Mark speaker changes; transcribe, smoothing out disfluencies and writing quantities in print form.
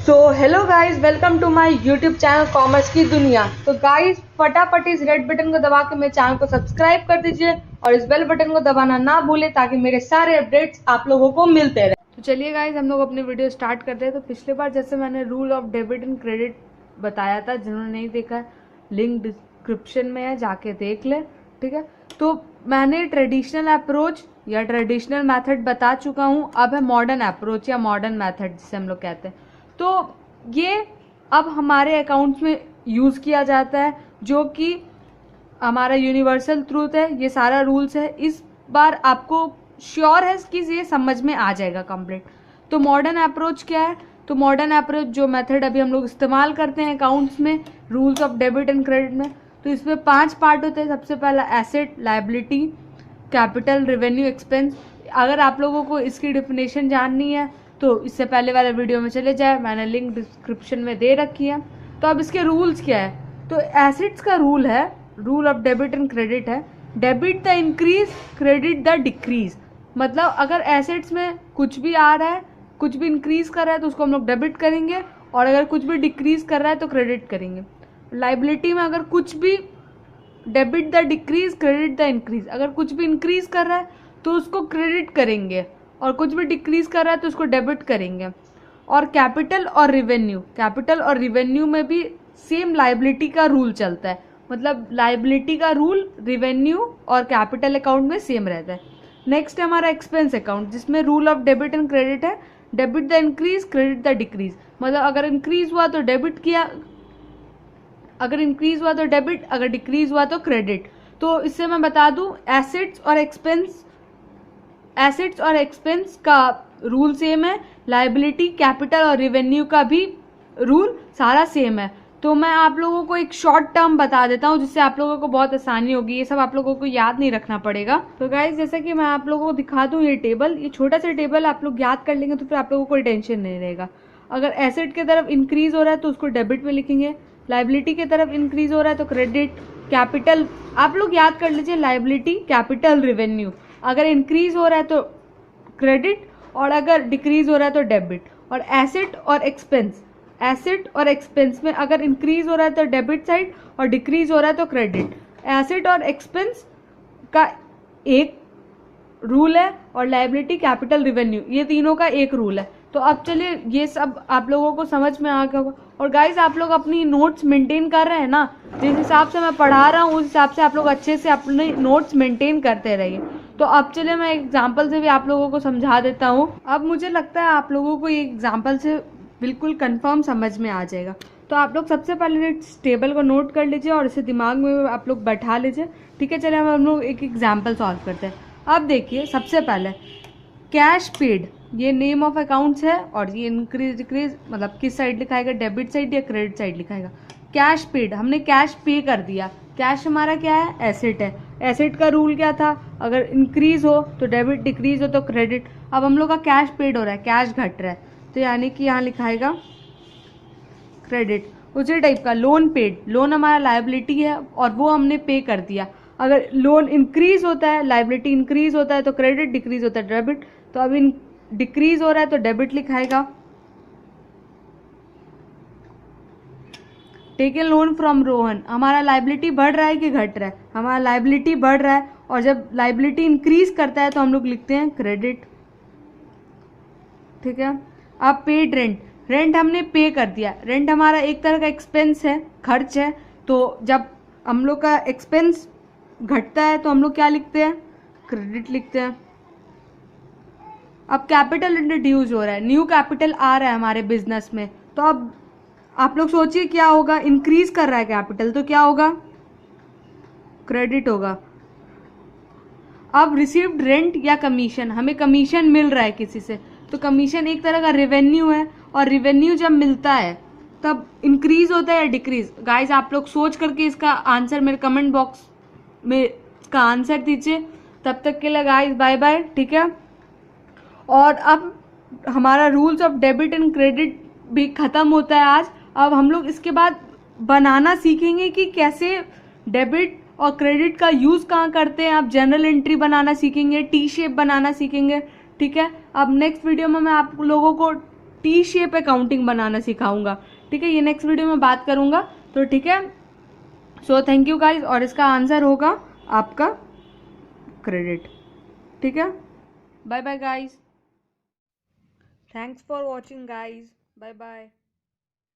Speaker 1: So hello guys, welcome to my YouTube channel commerce की दुनिया। तो गाइस फटाफट इस रेड बटन को दबा के मेरे चैनल को सब्सक्राइब कर दीजिए और इस बेल बटन को दबाना ना भूलें ताकि मेरे सारे अपडेट्स आप लोगों को मिलते रहे। तो चलिए गाइस, हम लोग अपनी वीडियो स्टार्ट करते हैं। तो पिछले बार जैसे मैंने rule of debit and credit बताया था, जिन्होंने नहीं देखा लिंक डिस्क्रिप्शन में है, जाके देख ले, ठीक है। तो मैंने ट्रेडिशनल अप्रोच या ट्रेडिशनल मेथड बता चुका हूँ। अब है मॉडर्न अप्रोच या मॉडर्न मेथड जिसे हम लोग कहते हैं। तो ये अब हमारे अकाउंट्स में यूज़ किया जाता है, जो कि हमारा यूनिवर्सल ट्रूथ है। ये सारा रूल्स है, इस बार आपको श्योर है कि ये समझ में आ जाएगा कंप्लीट। तो मॉडर्न अप्रोच क्या है? तो मॉडर्न अप्रोच जो मेथड अभी हम लोग इस्तेमाल करते हैं अकाउंट्स में, rules of debit and credit में, तो इसमें 5 पार्ट होते हैं। सबसे पहला asset, liability, capital, revenue, expense. अगर आप लोगों को इसकी डिफिनेशन जाननी है तो इससे पहले वाले वीडियो में चले जाए, मैंने लिंक डिस्क्रिप्शन में दे रखी है। तो अब इसके रूल्स क्या है? तो एसेट्स का रूल है, rule of debit and credit है, debit the increase, credit the decrease. मतलब अगर एसेट्स में कुछ भी आ रहा है, कुछ भी इंक्रीज कर रहा है तो उसको हम लोग डेबिट करेंगे, और अगर कुछ भी डिक्रीज कर रहा है तो क्रेडिट करेंगे। लायबिलिटी में अगर कुछ भी debit the decrease, credit the increase. अगर कुछ भी इंक्रीज कर रहा है तो उसको क्रेडिट करेंगे, और कुछ भी डिक्रीज कर रहा है तो उसको डेबिट करेंगे। और कैपिटल और रिवेन्यू, कैपिटल और रिवेन्यू में भी सेम लायबिलिटी का रूल चलता है। मतलब लायबिलिटी का रूल रिवेन्यू और कैपिटल अकाउंट में सेम रहता है। नेक्स्ट है हमारा एक्सपेंस अकाउंट, जिसमें rule of debit and credit है, debit the increase, credit the decrease. मतलब अगर इंक्रीज हुआ तो डेबिट किया, अगर इंक्रीज हुआ तो डेबिट, अगर डिक्रीज हुआ तो क्रेडिट। तो इससे मैं बता दूं, एसेट्स और एक्सपेंस का रूल सेम है, लायबिलिटी, कैपिटल और रिवेन्यू का भी रूल सारा सेम है। तो मैं आप लोगों को एक शॉर्ट टर्म बता देता हूँ, जिससे आप लोगों को बहुत आसानी होगी। ये सब आप लोगों को याद नहीं रखना पड़ेगा। तो गाइज, जैसे कि मैं आप लोगों को दिखा दूँ ये टेबल, ये छोटा सा टेबल आप लोग याद कर लेंगे तो फिर आप लोगों को कोई टेंशन नहीं रहेगा। अगर एसेट की तरफ इंक्रीज हो रहा है तो उसको डेबिट में लिखेंगे, लायबिलिटी की तरफ इंक्रीज हो रहा है तो क्रेडिट, कैपिटल आप लोग याद कर लीजिए, लायबिलिटी, कैपिटल, रिवेन्यू। अगर इंक्रीज हो रहा है तो क्रेडिट, और अगर डिक्रीज हो रहा है तो डेबिट। और एसेट और एक्सपेंस में अगर इंक्रीज हो रहा है तो डेबिट साइड, और डिक्रीज हो रहा है तो क्रेडिट। एसेट और एक्सपेंस का एक रूल है, और लायबिलिटी, कैपिटल, रिवेन्यू, ये तीनों का एक रूल है। तो अब चलिए, ये सब आप लोगों को समझ में आ गया होगा। और गाइस, आप लोग अपनी नोट्स मेंटेन कर रहे हैं ना, जिस हिसाब से मैं पढ़ा रहा हूँ उस हिसाब से आप लोग अच्छे से अपने नोट्स मेंटेन करते रहिए। तो अब चलिए, मैं एग्जाम्पल से भी आप लोगों को समझा देता हूँ। अब मुझे लगता है आप लोगों को ये एग्जाम्पल से बिल्कुल कंफर्म समझ में आ जाएगा। तो आप लोग सबसे पहले इस टेबल को नोट कर लीजिए और इसे दिमाग में आप लोग बैठा लीजिए, ठीक है। चलिए हम लोग एक एग्जाम्पल सॉल्व करते हैं। अब देखिए, सबसे पहले कैश पेड, ये नेम ऑफ अकाउंट्स है, और ये इंक्रीज डिक्रीज मतलब किस साइड लिखाएगा, डेबिट साइड या क्रेडिट साइड लिखाएगा। कैश पेड, हमने कैश पे कर दिया। कैश हमारा क्या है? एसेट है। एसेट का रूल क्या था? अगर इंक्रीज हो तो डेबिट, डिक्रीज हो तो क्रेडिट। अब हम लोग का कैश पेड हो रहा है, कैश घट रहा है, तो यानी कि यहाँ लिखाएगा क्रेडिट। उसी टाइप का लोन पेड, लोन हमारा लायबिलिटी है और वो हमने पे कर दिया। अगर लोन इंक्रीज होता है, लायबिलिटी इंक्रीज होता है तो क्रेडिट, डिक्रीज होता है डेबिट। तो अब डिक्रीज हो रहा है तो डेबिट लिखाएगा। टेकन लोन फ्रॉम रोहन, हमारा लायबिलिटी बढ़ रहा है कि घट रहा है? हमारा लायबिलिटी बढ़ रहा है, और जब लायबिलिटी इंक्रीज करता है तो हम लोग लिखते हैं क्रेडिट, ठीक है। अब पेड रेंट, रेंट हमने पे कर दिया। रेंट हमारा एक तरह का एक्सपेंस है, खर्च है। तो जब हम लोग का एक्सपेंस घटता है तो हम लोग क्या लिखते हैं? क्रेडिट लिखते हैं। अब कैपिटल इंट्रोड्यूस हो रहा है, न्यू कैपिटल आ रहा है हमारे बिजनेस में, तो अब आप लोग सोचिए क्या होगा? इंक्रीज कर रहा है कैपिटल तो क्या होगा? क्रेडिट होगा। अब रिसीव्ड रेंट या कमीशन, हमें कमीशन मिल रहा है किसी से, तो कमीशन एक तरह का रेवेन्यू है, और रेवेन्यू जब मिलता है तब इंक्रीज होता है या डिक्रीज? गाइस, आप लोग सोच करके इसका आंसर मेरे कमेंट बॉक्स में इसका आंसर दीजिए। तब तक के लिए गाइस बाय बाय, ठीक है। और अब हमारा rules of debit and credit भी ख़त्म होता है आज। अब हम लोग इसके बाद बनाना सीखेंगे कि कैसे डेबिट और क्रेडिट का यूज़ कहाँ करते हैं। आप जनरल एंट्री बनाना सीखेंगे, टी शेप बनाना सीखेंगे, ठीक है। अब नेक्स्ट वीडियो में मैं आप लोगों को टी शेप अकाउंटिंग बनाना सिखाऊंगा, ठीक है। ये नेक्स्ट वीडियो में बात करूंगा, तो ठीक है। सो थैंक यू गाइज, और इसका आंसर होगा आपका क्रेडिट, ठीक है। Bye bye guys, thanks for watching guys, bye bye.